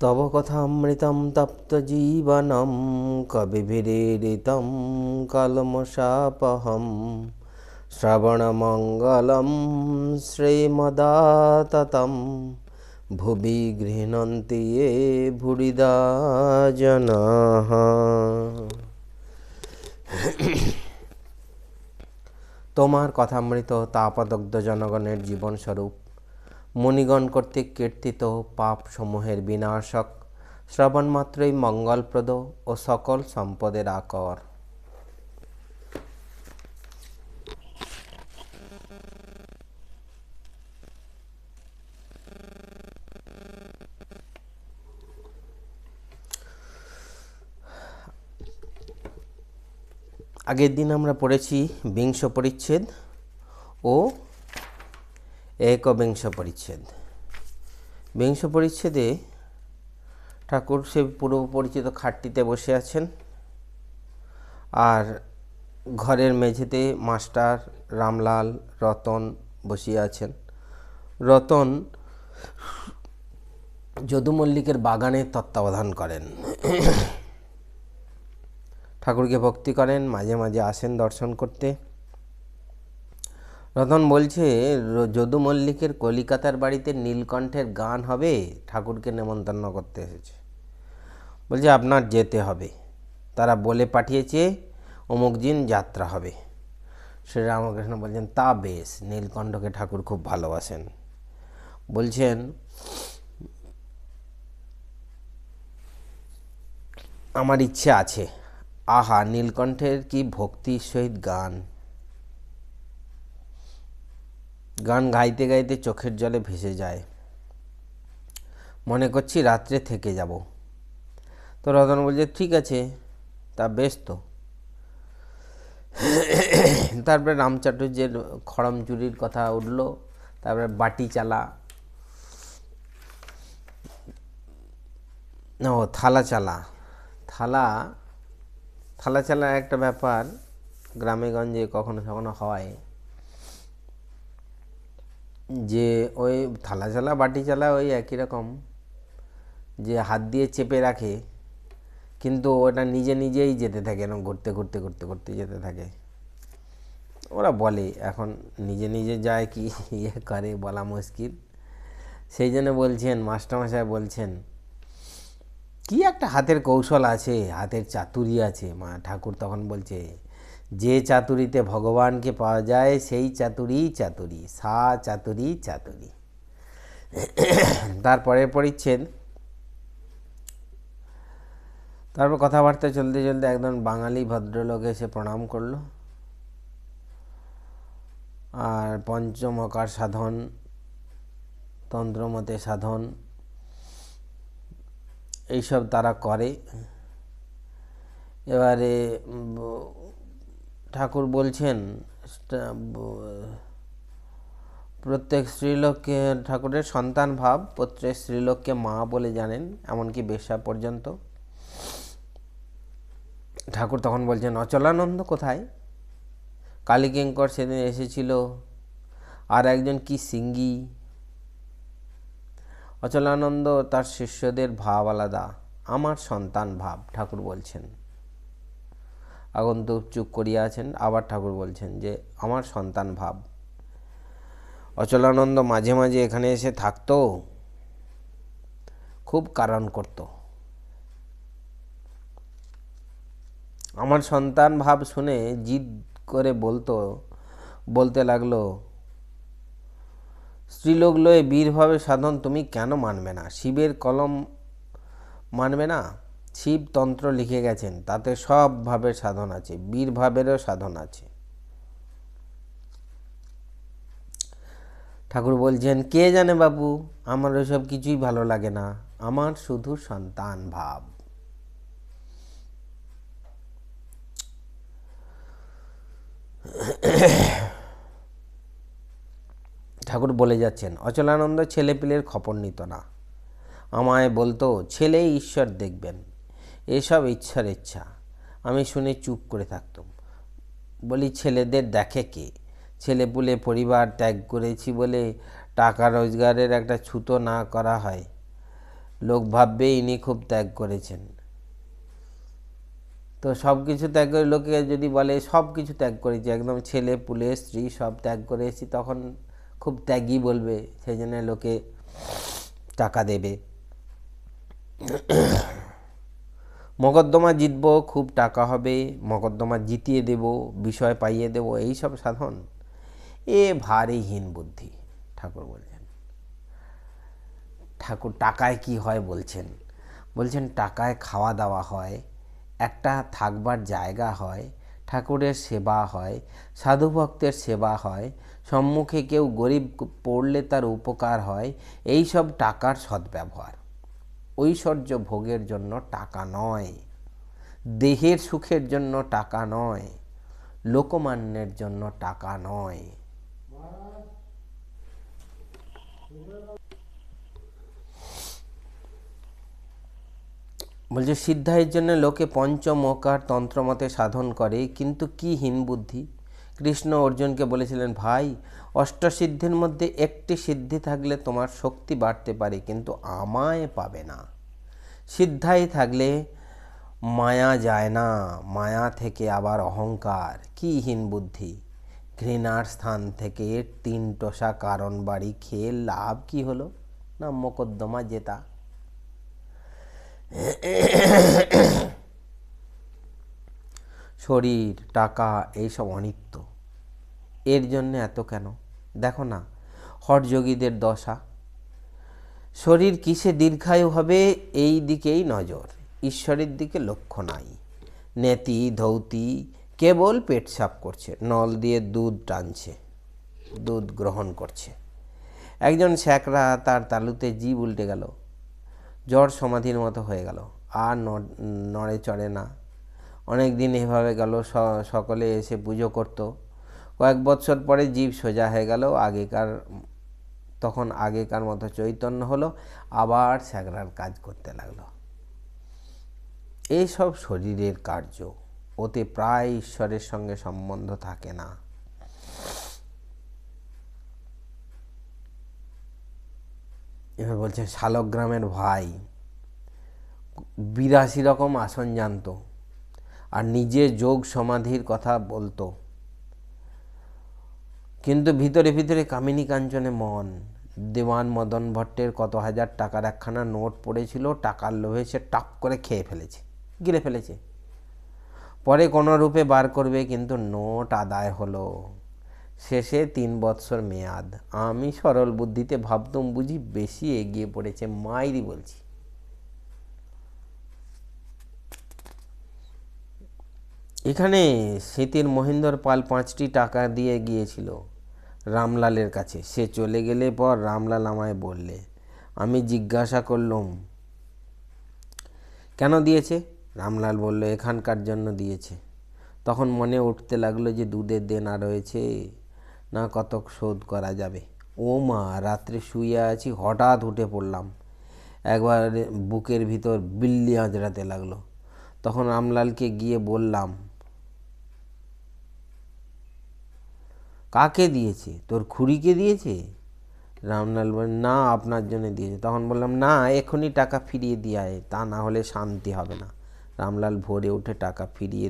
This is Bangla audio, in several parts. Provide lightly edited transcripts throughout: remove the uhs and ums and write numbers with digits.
तव कथामृतं तप्तजीवनं कविभिरीडितं कल्मषापहं श्रवणमङ्गलं श्रीमदाततं भुवि गृह्णन्ति ये भूरिदा जनाः। তোমার কথামৃত তাপদগ্ধ জনগণের জীবনস্বরূপ মুনিগণ কর্তৃক কীর্তিত পাপ সমূহের বিনাশক, শ্রবণ মাত্রই মঙ্গলপ্রদ ও সকল সম্পদের আকর। আগের দিন আমরা পড়েছি বিংশ পরিচ্ছেদ ও একবিংশ পরিচ্ছেদ। বিংশ পরিচ্ছেদে ঠাকুর সে পূর্ব পরিচিত খাটটিতে বসে আছেন, আর ঘরের মেঝেতে মাস্টার রামলাল রতন বসিয়া আছেন। রতন যদু মল্লিকের বাগানের তত্ত্বাবধান করেন, ঠাকুরকে ভক্তি করেন, মাঝে মাঝে আসেন দর্শন করতে। রতন বলছে, যদু মল্লিকের কলিকাতার বাড়িতে নীলকণ্ঠের গান হবে, ঠাকুরকে নেমন্তন্ন করতে এসেছে। বলছে আপনার যেতে হবে, তারা বলে পাঠিয়েছে অমুক দিন যাত্রা হবে। শ্রীরামকৃষ্ণ বলছেন তা বেশ, নীলকণ্ঠকে ঠাকুর খুব ভালোবাসেন। বলছেন আমার ইচ্ছে আছে। আহা, নীলকণ্ঠের কি ভক্তির সহিত গান! গান গাইতে গাইতে চোখের জলে ভেসে যায়। মনে করছি রাত্রে থেকে যাব। তো রতন বলছে ঠিক আছে, তা বেশ। তো তারপরে রামচাটুর্যের খড়ম চুরির কথা উঠল, তারপরে বাটি চালা, থালা চালা। থালা চালা একটা ব্যাপার গ্রামে গঞ্জে কখনো কখনো হয়, যে ওই থালা চালা বাটি চালা ওই একই রকম, যে হাত দিয়ে চেপে রাখে, কিন্তু ওটা নিজে নিজেই যেতে থাকে, এরকম ঘুরতে ঘুরতে ঘুরতে ঘুরতে যেতে থাকে। ওরা বলে এখন নিজে নিজে যায় কি ইয়ে করে বলা মুশকিল। সেই জন্য বলছেন, মাস্টারমশাই বলছেন কি একটা হাতের কৌশল আছে, হাতের চাতুরি আছে। ঠাকুর তখন বলছে যে চাতুরিতে ভগবানকে পাওয়া যায় সেই চাতুরি চাতুরি, সা চাতুরি চাতুরি। তারপরে পরিচ্ছেদ, তারপর কথাবার্তা চলতে চলতে একজন বাঙালি ভদ্রলোক এসে প্রণাম করল, আর পঞ্চমকার সাধন, তন্ত্রমতে সাধন এইসব তারা করে। এবারে ঠাকুর বলছেন প্রত্যেক স্ত্রীলোককে, ঠাকুরের সন্তান ভাব, প্রত্যেক স্ত্রীলোককে মা বলে জানেন, এমনকি বেশ্যা পর্যন্ত। ঠাকুর তখন বলছেন অচলানন্দ কোথায়? কালীকিঙ্কর সেদিন এসেছিল, আর একজন কি সিঙ্গি। অচলানন্দ তার শিষ্যদের ভাব আলাদা, আমার সন্তান ভাব ঠাকুর বলছেন। আগন্তুক চুপ করিয়া আছেন, আবার ঠাকুর বলছেন যে আমার সন্তান ভাব। অচলানন্দ মাঝে মাঝে এখানে এসে থাকতো, খুব কারণ করত। আমার সন্তান ভাব শুনে জিদ করে বলতে লাগলো, স্ত্রীলোক লয়ে বীরভাবে সাধন তুমি কেন মানবে না? শিবের কলম মানবে না? শিব তন্ত্র লিখে গেছেন, তাতে সব ভাবের সাধন আছে, বীরভাবেরও সাধন আছে। ঠাকুর বলছেন কে জানে বাবু, আমার ওইসব কিছুই ভালো লাগে না, আমার শুধু সন্তান ভাব। ঠাকুর বলে যাচ্ছেন অচলানন্দ ছেলেপিলের খবর নিত না, আমায় বলতো ছেলে ঈশ্বর দেখবেন, এসব ইচ্ছার ইচ্ছা। আমি শুনে চুপ করে থাকতাম। বলি ছেলেদের দেখে কে? ছেলেপুলে পরিবার ত্যাগ করেছি বলে টাকা রোজগারের একটা ছুতো না করা হয়, লোক ভাববে ইনি খুব ত্যাগ করেছেন। তো সব কিছু ত্যাগ করে লোকে যদি বলে সব কিছু ত্যাগ করেছি, একদম ছেলে পুলে স্ত্রী সব ত্যাগ করেছি, তখন খুব ত্যাগী বলবে, সেই জন্য লোকে টাকা দেবে। মকদ্দমা জিতব, খুব টাকা হবে, মকদ্দমা জিতিয়ে দেব, বিষয় পাইয়ে দেব, এই সব সাধন এ ভারী হীন বুদ্ধি। ঠাকুর বলছেন, ঠাকুর টাকায় কি হয় বলছেন টাকায় খাওয়া দাওয়া হয়, একটা থাকবার জায়গা হয়, ঠাকুরের সেবা হয়, সাধুভক্তের সেবা হয়, সম্মুখে কেউ গরিব পড়লে তার উপকার হয়, এই সব টাকার সদ্ব্যবহার। ঐশ্বর্য ভোগের জন্য টাকা নয়, দেহের সুখের জন্য টাকা নয়, লোকমান্যের জন্য টাকা নয়। বলছে সিদ্ধায়ের জন্য লোকে পঞ্চমকার তন্ত্রমতে সাধন করে, কিন্তু কি হীন বুদ্ধি। কৃষ্ণ অর্জুনকে বলেছিলেন, ভাই অষ্টসিদ্ধির মধ্যে একটি সিদ্ধি থাকলে তোমার শক্তি বাড়তে পারে, কিন্তু আমায় পাবে না। সিদ্ধাই থাকলে মায়া যায় না, মায়া থেকে আবার অহংকার। কি হীন বুদ্ধি। ঘৃণার স্থান থেকে 3 টোসা কারণ বাড়ি খেয়ে লাভ কি হলো? না মোকদ্দমা জেতা। শরীর টাকা এইসব অনিত্য, এর জন্য এত কেন? দেখো না হঠযোগীদের দশা। শরীর কিসে দীর্ঘায়ু হবে এই দিকেই নজর, ঈশ্বরের দিকে লক্ষ্য নাই। নেতি ধৌতি কেবল পেট সাফ করছে, নল দিয়ে দুধ টানছে, দুধ গ্রহণ করছে। একজন শ্যাকরা, তার তালুতে জিভ উল্টে গেল, জ্বর সমাধির মতো হয়ে গেল, আর নড়ে চড়ে না। অনেক দিন এভাবে গেল, সকলে এসে পুজো করত। কয়েক বছর পরে জীব সোজা হয়ে গেল, তখন আগেকার মতো চৈতন্য হলো, আবার স্যাকরার কাজ করতে লাগলো। এইসব শরীরের কার্য, ওতে প্রায় ঈশ্বরের সঙ্গে সম্বন্ধ থাকে না। এবার বলছেন শালগ্রামের ভাই 82 রকম আসন জানত, আর নিজে যোগ সমাধির কথা বলতো, কিন্তু ভিতরে ভিতরে কামিনী কাঞ্চনে মন। দেওয়ান মদন ভট্টের কত হাজার টাকার একখানা নোট পড়েছিল, টাকার লোভে সে টাপ করে খেয়ে ফেলেছে, গিলে ফেলেছে। পরে কোনো রূপে বার করবে, কিন্তু নোট আদায় হলো। শেষে 3 বৎসর মেয়াদ। আমি সরল বুদ্ধিতে ভাবতুম বুঝি বেশি এগিয়ে পড়েছে, মাইরি বলছি। এখানে স্মৃতির মহেন্দ্র পাল 5টি টাকা দিয়ে গিয়েছিল রামলালের কাছে। সে চলে গেলে পর রামলাল আমায় বললে, আমি জিজ্ঞাসা করলাম কেন দিয়েছে? রামলাল বলল, এখানকার জন্য দিয়েছে। তখন মনে উঠতে লাগলো যে দুধের দেনা রয়েছে, না কতক শোধ করা যাবে। ও মা, রাত্রে শুয়ে আছি, হঠাৎ উঠে পড়লাম, একবার বুকের ভিতর বিল্লি আঁচড়াতে লাগলো। তখন রামলালকে গিয়ে বললাম, কাকে দিয়েছে? তোর খুড়িকে দিয়েছে? রামলাল বলল, না, আপনার জন্য দিয়েছে। তখন বললাম, না, এখনই টাকা ফিরিয়ে দিয়ে আয়, তা না হলে শান্তি হবে না। রামলাল ভোরে উঠে টাকা ফিরিয়ে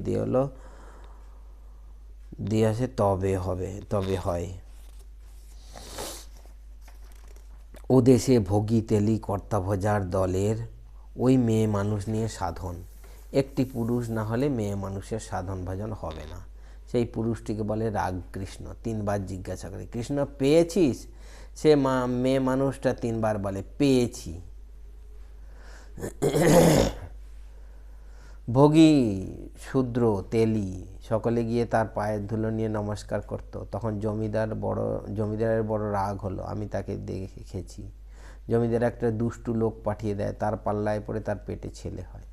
দিয়ে আসে, তবে হয়। ও দেশে ভোগী তেলি কর্তাভজার দলের ওই মেয়ে মানুষ নিয়ে সাধন। একটি পুরুষ না হলে মেয়ে মানুষের সাধন ভজন হবে না। সেই পুরুষটিকে বলে রাগ কৃষ্ণ। 3 বার জিজ্ঞাসা করে, কৃষ্ণ পেয়েছিস? সে মেয়ে মানুষটা 3 বার বলে, পেয়েছি। ভোগী শূদ্র তেলি সকলে গিয়ে তার পায়ের ধুলো নিয়ে নমস্কার করত। তখন জমিদারের বড় রাগ হলো। আমি তাকে দেখেছি। জমিদার একটা দুষ্টু লোক পাঠিয়ে দেয়, তার পাল্লায় পড়ে তার পেটে ছেলে হয়।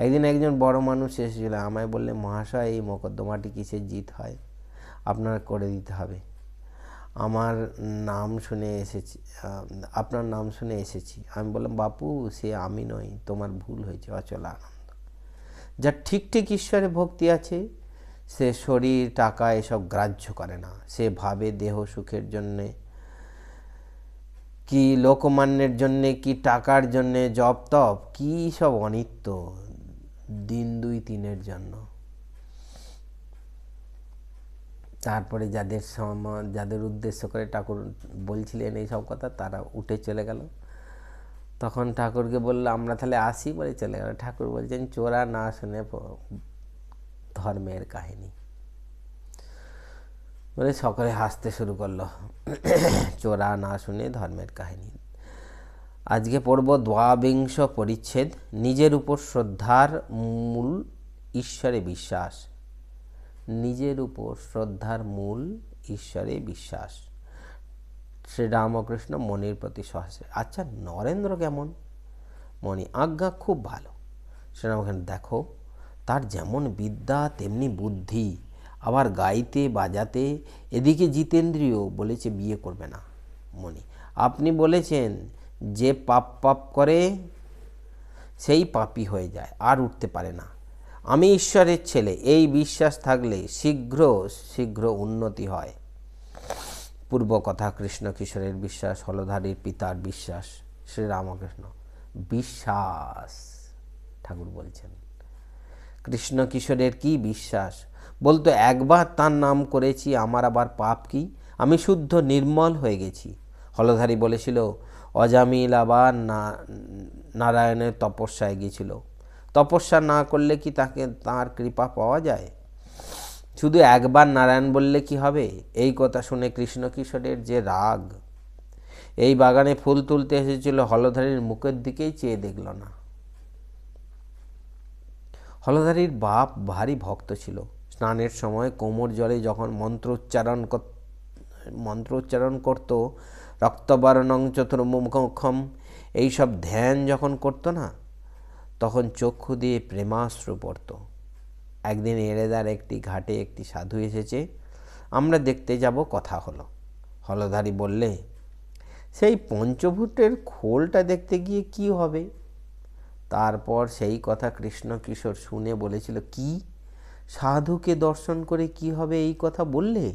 একদিন একজন বড় মানুষ এসেছিল, আমায় বললে, মহাশয়, এই মোকদ্দমাটি কিসের জিত হয়, আপনার করে দিতে হবে। আপনার নাম শুনে এসেছি। আমি বললাম, বাপু, সে আমি নই, তোমার ভুল হয়েছে। অচল আনন্দ। যার ঠিক ঠিক ঈশ্বরে ভক্তি আছে, সে শরীর টাকা এসব গ্রাহ্য করে না। সে ভাবে দেহ সুখের জন্যে কি লোকমান্যের জন্যে, কি টাকার জন্যে জপ তপ, কী সব অনিত্য, দিন 2-3-এর জন্য। তারপরে যাদের উদ্দেশ্য করে ঠাকুর বলছিলেন এইসব কথা, তারা উঠে চলে গেল। তখন ঠাকুরকে বললো আমরা তাহলে আসি, বলে চলে গেল। ঠাকুর বলছেন চোরা না শুনে ধর্মের কাহিনী, বলে সকলে হাসতে শুরু করলো। চোরা না শুনে ধর্মের কাহিনী। আজকে পড়ব দ্বাবিংশ পরিচ্ছেদ, নিজের উপর শ্রদ্ধার মূল ঈশ্বরে বিশ্বাস। নিজের উপর শ্রদ্ধার মূল ঈশ্বরে বিশ্বাস। শ্রীরামকৃষ্ণ মনির প্রতি সহসে, আচ্ছা নরেন্দ্র কেমন? মনি, আজ্ঞা খুব ভালো। শ্রীরামকৃষ্ণ, দেখো তার যেমন বিদ্যা তেমনি বুদ্ধি, আবার গাইতে বাজাতে। এদিকে জিতেন্দ্রিয় বলেছে বিয়ে করবে না। মনি, আপনি বলেছেন যে পাপ করে সেই পাপী হয়ে যায়, আর উঠতে পারে না। আমি ঈশ্বরের ছেলে, এই বিশ্বাস থাকলে শীঘ্র উন্নতি হয়। পূর্ব কথা, কৃষ্ণ কিশোরের বিশ্বাস, হলধারীর পিতার বিশ্বাস। শ্রীরামকৃষ্ণ, বিশ্বাস ঠাকুর বলছেন কৃষ্ণ কিশোরের কি বিশ্বাস? বলতো একবার তার নাম করেছি, আমার আবার পাপ কি? আমি শুদ্ধ নির্মল হয়ে গেছি। হলধারী বলেছিল অজামিল আবার নারায়ণের তপস্যায় গিয়েছিল। তপস্যা না করলে কি তার কৃপা পাওয়া যায়? শুধু একবার নারায়ণ বললে কি হবে? এই কথা শুনে কৃষ্ণ কিশোরের যে রাগ। এই বাগানে ফুল তুলতে এসেছিল, হলধারীর মুখের দিকেই চেয়ে দেখল না। হলধারীর বাপ ভারী ভক্ত ছিল। স্নানের সময় কোমর জলে যখন মন্ত্র উচ্চারণ করত, রক্তবর্ণং চতুর্মুখম, এইসব ধ্যান যখন করতো না, তখন চক্ষু দিয়ে প্রেমাশ্রু পড়ত। একদিন এড়েদার একটি ঘাটে একটি সাধু এসেছে, আমরা দেখতে যাব, কথা হলো। হলধারী বললে, সেই পঞ্চভূতের খোলটা দেখতে গিয়ে কি হবে? তারপর সেই কথা কৃষ্ণ কিশোর শুনে বলেছিল, কি সাধুকে দর্শন করে কি হবে এই কথা বললে?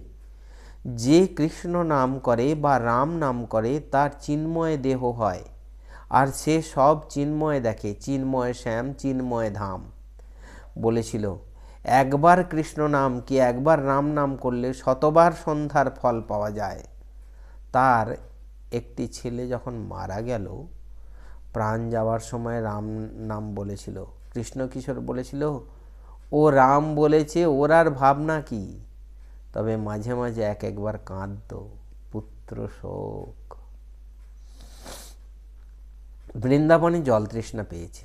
যে কৃষ্ণ নাম করে বা রাম নাম করে তার চিন্ময় দেহ হয়, আর সে সব চিন্ময় দেখে, চিন্ময় শ্যাম, চিন্ময় ধাম। বলেছিল একবার কৃষ্ণ নাম কি একবার রাম নাম করলে শতবার সন্ধ্যার ফল পাওয়া যায়। তার একটি ছেলে যখন মারা গেল, প্রাণ যাওয়ার সময় রাম নাম বলেছিল। কৃষ্ণ কিশোর বলেছিল ও রাম বলেছে, ওর আর ভাবনা কি? তবে মাঝে মাঝে একবার কাঁদত, পুত্র শোক। বৃন্দাবনে জল তৃষ্ণা পেয়েছে।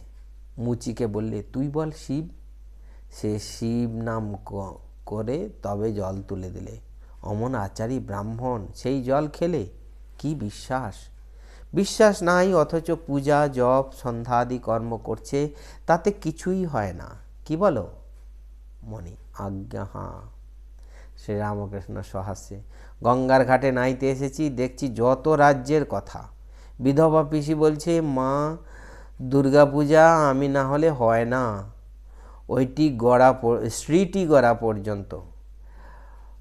মুচিকে বললে, তুই বল শিব। সে শিব নাম করে তবে জল তুলে দিলে। অমন আচারী ব্রাহ্মণ সেই জল খেলে? কি বিশ্বাস! বিশ্বাস নাই, অথচ পূজা জপ সন্ধ্যাদি কর্ম করছে, তাতে কিছুই হয় না। কি বলো? মনি, আজ্ঞা হাঁ। শ্রীরামকৃষ্ণ সহাস্যে, গঙ্গার ঘাটে নাইতে এসেছি, দেখছি যত রাজ্যের কথা। বিধবা পিসি বলছে, মা দুর্গাপূজা আমি না হলে হয় না, স্ত্রীটি গড়া পর্যন্ত।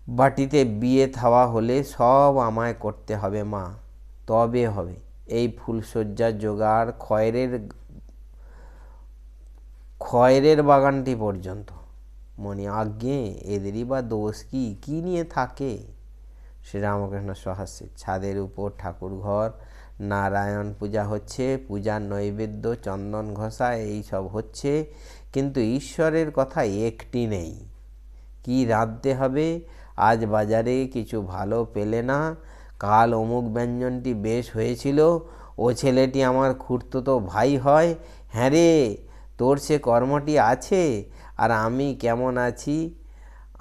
বাটিতে বিয়ে থাওয়া হলে সব আমায় করতে হবে মা, তবে হবে। এই ফুলশয্যার জোগাড়, খয়েরের বাগানটি পর্যন্ত। মনি, আজ্ঞে এদেরই বা দোষ কি? কি নিয়ে থাকে? শ্রীরামকৃষ্ণ সহাস্যে, ছাদের উপর ঠাকুর ঘর, নারায়ণ পূজা হচ্ছে, পূজার নৈবেদ্য চন্দন ঘষা এইসব হচ্ছে, কিন্তু ঈশ্বরের কথা একটি নেই। কি রাঁধতে হবে? আজ বাজারে কিছু ভালো পেলে না, কাল অমুক ব্যঞ্জনটি বেশ হয়েছিল, ও ছেলেটি আমার খুড়তুতো ভাই হয়। হ্যাঁ রে, তোর সে কর্মটি আছে, আর আমি কেমন আছি,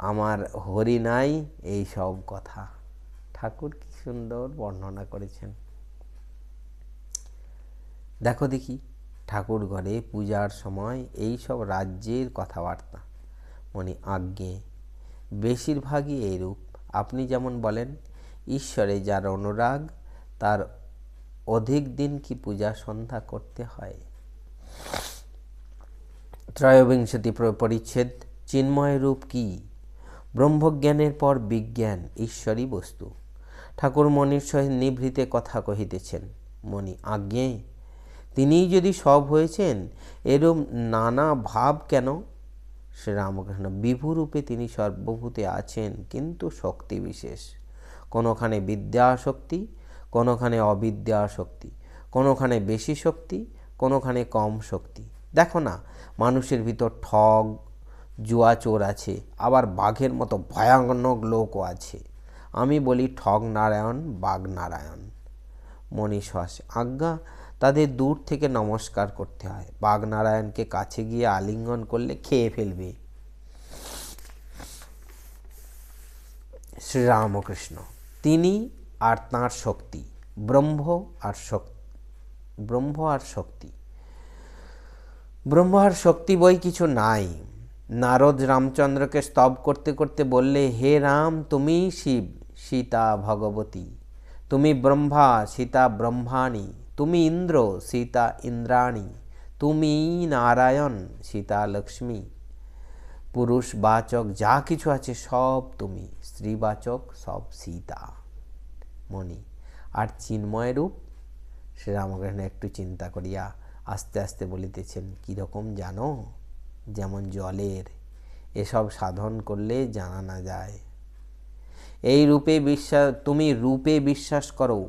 আমার হরি নাই, এই সব কথা ঠাকুর কি সুন্দর বর্ণনা করেছেন। দেখো দেখি ঠাকুর ঘরে পূজার সময় এই সব রাজ্যের কথাবার্তা। মনে, আজ্ঞে বেশিরভাগই এইরূপ। আপনি যেমন বলেন, ঈশ্বরে যার অনুরাগ, তার অধিক দিন কি পূজা সন্ধ্যা করতে হয়। ত্রয়োবিংশতি পরিচ্ছেদ, চিন্ময় রূপ কি? ব্রহ্মজ্ঞানের পর বিজ্ঞান ঈশ্বরই বস্তু। ঠাকুর মণির সহিত নিভৃতে কথা কহিতেছেন। মণি, আজ্ঞে, তিনিই যদি সব হয়েছেন, এরূপ নানা ভাব কেন? শ্রীরামকৃষ্ণ, বিভুরূপে তিনি সর্বভূতে আছেন, কিন্তু শক্তি বিশেষ। কোনোখানে বিদ্যা শক্তি, কোনোখানে অবিদ্যা শক্তি, কোনোখানে বেশি শক্তি, কোনোখানে কম শক্তি। দেখো না, মানুষের ভিতর ঠগ জুয়া চোর আছে, আবার বাঘের মতো ভয়ানক লোকও আছে। আমি বলি ঠগ নারায়ণ, বাঘ নারায়ণ। মনীষাস, আজ্ঞা, তাদের দূর থেকে নমস্কার করতে হয়। বাঘ নারায়ণকে কাছে গিয়ে আলিঙ্গন করলে খেয়ে ফেলবে। শ্রীরামকৃষ্ণ, তিনি আর তাঁর শক্তি, ব্রহ্ম আর শক্তি। ব্রহ্ম আর শক্তি বই কিছু নাই। নারদ রামচন্দ্রকে স্তব করতে করতে বললে, হে রাম, তুমি শিব, সীতা ভগবতী। তুমি ব্রহ্মা, সীতা ব্রহ্মাণী। তুমি ইন্দ্র, সীতা ইন্দ্রাণী। তুমি নারায়ণ, সীতা লক্ষ্মী। পুরুষবাচক যা কিছু আছে সব তুমি, স্ত্রীবাচক সব সীতা। মণি, আর চিন্ময় রূপ? শ্রীরামকৃষ্ণ একটু চিন্তা করিয়া আস্তে আস্তে বলিতেছেন, কীরকম জানো? যেমন জলের, এসব সাধন করলে জানা না যায়। এই রূপে বিশ্বাস, তুমি রূপে বিশ্বাস করো।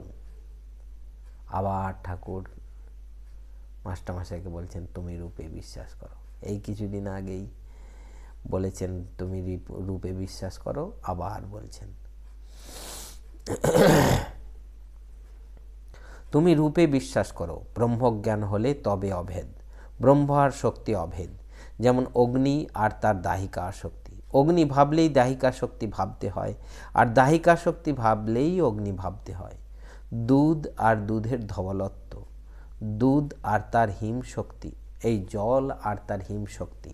আবার ঠাকুর মাস্টারমশাইকে বলছেন, তুমি রূপে বিশ্বাস করো। এই কিছুদিন আগেই বলেছেন তুমি রূপে বিশ্বাস করো, আবার বলছেন তুমি রূপে বিশ্বাস করো। ব্রহ্মজ্ঞান হলে তবে অভেদ। ব্রহ্ম আর শক্তি অভেদ। যেমন অগ্নি আর তার দাহিকা শক্তি। অগ্নি ভাবলেই দাহিকা শক্তি ভাবতে হয়, আর দাহিকা শক্তি ভাবলেই অগ্নি ভাবতে হয়। দুধ আর দুধের ধবলত্ব, দুধ আর তার হিম শক্তি, এই জল আর তার হিম শক্তি।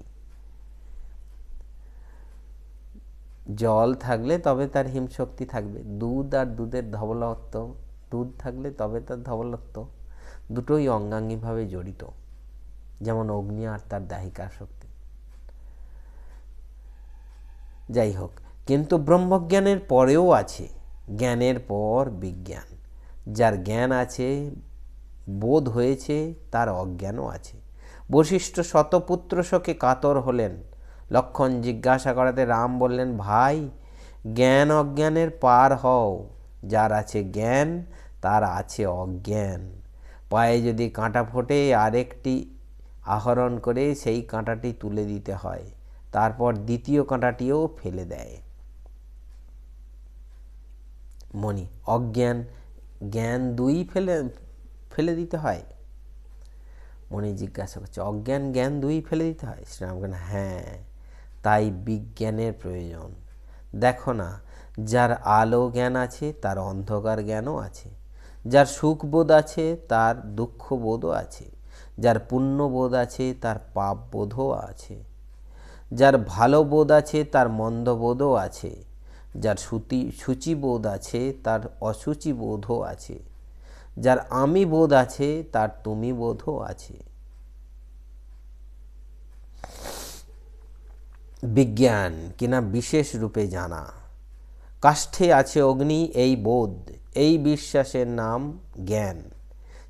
জল থাকলে তবে তার হিম শক্তি থাকবে। দুধ আর দুধের ধবলত্ব, দুধ থাকলে তবে তার ধবলত্ব। দুটোই অঙ্গাঙ্গিভাবে জড়িত, যেমন অগ্নি আর তার দাহিকা শক্তি। যাই হোক, কিন্তু ব্রহ্মজ্ঞানের পরেও আছে, জ্ঞানের পর বিজ্ঞান। যার জ্ঞান আছে, বোধ হয়েছে, তার অজ্ঞানও আছে। বশিষ্ঠ শতপুত্র শোকে কাতর হলেন। লক্ষ্মণ জিজ্ঞাসা করাতে রাম বললেন, ভাই, জ্ঞান অজ্ঞানের পার হও। যার আছে জ্ঞান, তার আছে অজ্ঞান। পায়ে যদি কাঁটা ফোটে, আরেকটি আহরণ করে সেই কাঁটাটি তুলে দিতে হয়, তারপর দ্বিতীয় কাঁটাটিও ফেলে দেয়। মণি, অজ্ঞান জ্ঞান দুই ফেলে দিতে হয়? মণি জিজ্ঞাসা করছে, অজ্ঞান জ্ঞান দুই ফেলে দিতে হয়? শ্রীরামকৃষ্ণ, হ্যাঁ, তাই বিজ্ঞানের প্রয়োজন। দেখো না, যার আলো জ্ঞান আছে, তার অন্ধকার জ্ঞানও আছে। যার সুখবোধ আছে, তার দুঃখবোধও আছে। যার পুণ্যবোধ আছে, তার পাপবোধও আছে। যার ভালো বোধ আছে, তার মন্দবোধও আছে। যার শুচিবোধ আছে, তার অশুচিবোধও আছে। যার আমি বোধ আছে, তার তুমি বোধও আছে। বিজ্ঞান কিনা বিশেষ রূপে জানা। কাষ্ঠে আছে অগ্নি, এই বোধ, এই বিশ্বাসের নাম জ্ঞান।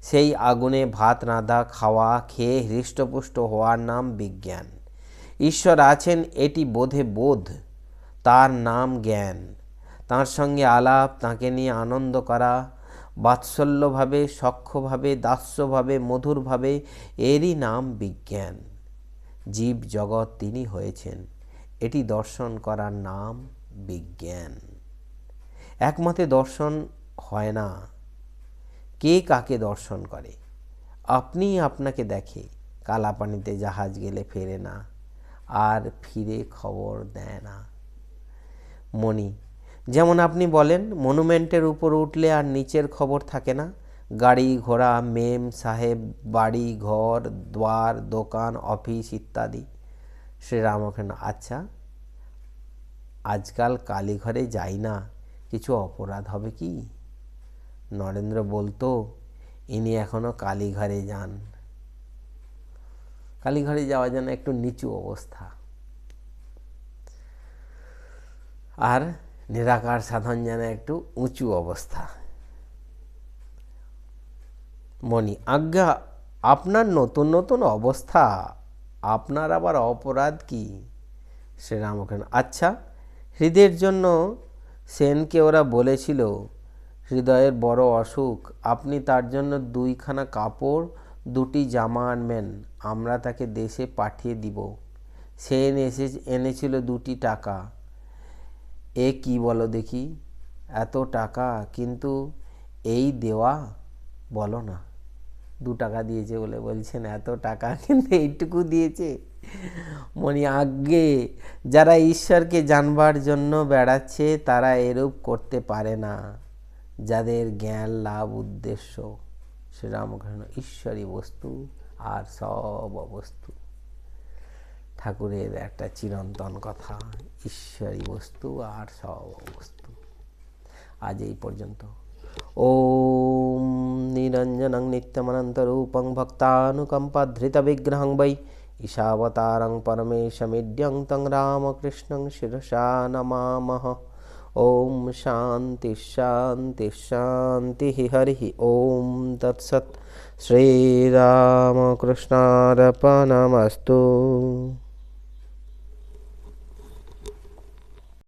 সেই আগুনে ভাত রাঁধা খাওয়া খেয়ে হৃষ্টপুষ্ট হওয়ার নাম বিজ্ঞান। ঈশ্বর আছেন এটি বোধে বোধ, তার নাম জ্ঞান। তাঁর সঙ্গে আলাপ, তাঁকে নিয়ে আনন্দ করা, বাৎসল্যভাবে, সখ্যভাবে, দাস্যভাবে, মধুরভাবে, এরই নাম বিজ্ঞান। জীব জগৎ তিনি হয়েছেন, এটি দর্শন করার নাম বিজ্ঞান। একমতে দর্শন হয় না। কে কাকে দর্শন করে? আপনি আপনাকে দেখে। কালাপানিতে জাহাজ গেলে ফেরে না, আর ফিরে খবর দেয় না। মণি, যেমন আপনি বলেন, মনুমেন্টের উপর উঠলে আর নিচের খবর থাকে না। গাড়ি ঘোড়া, মেম সাহেব, বাড়ি ঘর দ্বার, দোকান, অফিস ইত্যাদি। শ্রীরামকৃষ্ণ, আচ্ছা, আজকাল কালীঘরে যাই না, কিছু অপরাধ হবে কি? নরেন্দ্র বলতো, ইনি এখনো কালীঘরে যান। কালীঘরে যাওয়া যেন একটু নিচু অবস্থা। আর নিরাকার সাধন যেন একটু উঁচু অবস্থা। মণি, আজ্ঞা, আপনার নতুন নতুন অবস্থা, আপনার আবার অপরাধ কি? শ্রীরামকৃষ্ণ, আচ্ছা, হৃদয়ের জন্য সেনকে ওরা বলেছিল হৃদয়ের বড় অসুখ, আপনি তার জন্য 2খানা কাপড় 2টি জামা আনবেন, আমরা তাকে দেশে পাঠিয়ে দিব। সেন এনেছিল 2টি টাকা। এ কি বলো দেখি, এত টাকা কিন্তু এই দেওয়া? বলো না। 2 টাকা দিয়েছে বলে বলছেন এত টাকা, কিন্তু এইটুকু দিয়েছে। মনি, আজ্ঞে, যারা ঈশ্বরকে জানবার জন্য বেড়াচ্ছে তারা এরূপ করতে পারে না, যাদের জ্ঞান লাভ উদ্দেশ্য। শ্রীরামকৃষ্ণ, ঈশ্বরই বস্তু আর সব অবস্তু। ঠাকুরের একটা চিরন্তন কথা, ঈশ্বরই বস্তু আর সব অবস্তু। আজ এই পর্যন্ত। ওম নিরঞ্জনং নিত্যমনন্তরূপং ভক্তানুকম্পাধৃতবিগ্রহং বৈ ঈশাবতারং পরমেশমিড্যং তং রামকৃষ্ণং শিরসা নমামহ। ওম শান্তি শান্তি শান্তি। হরি ওম তৎসৎ। শ্রীরামকৃষ্ণার্পণমস্তু।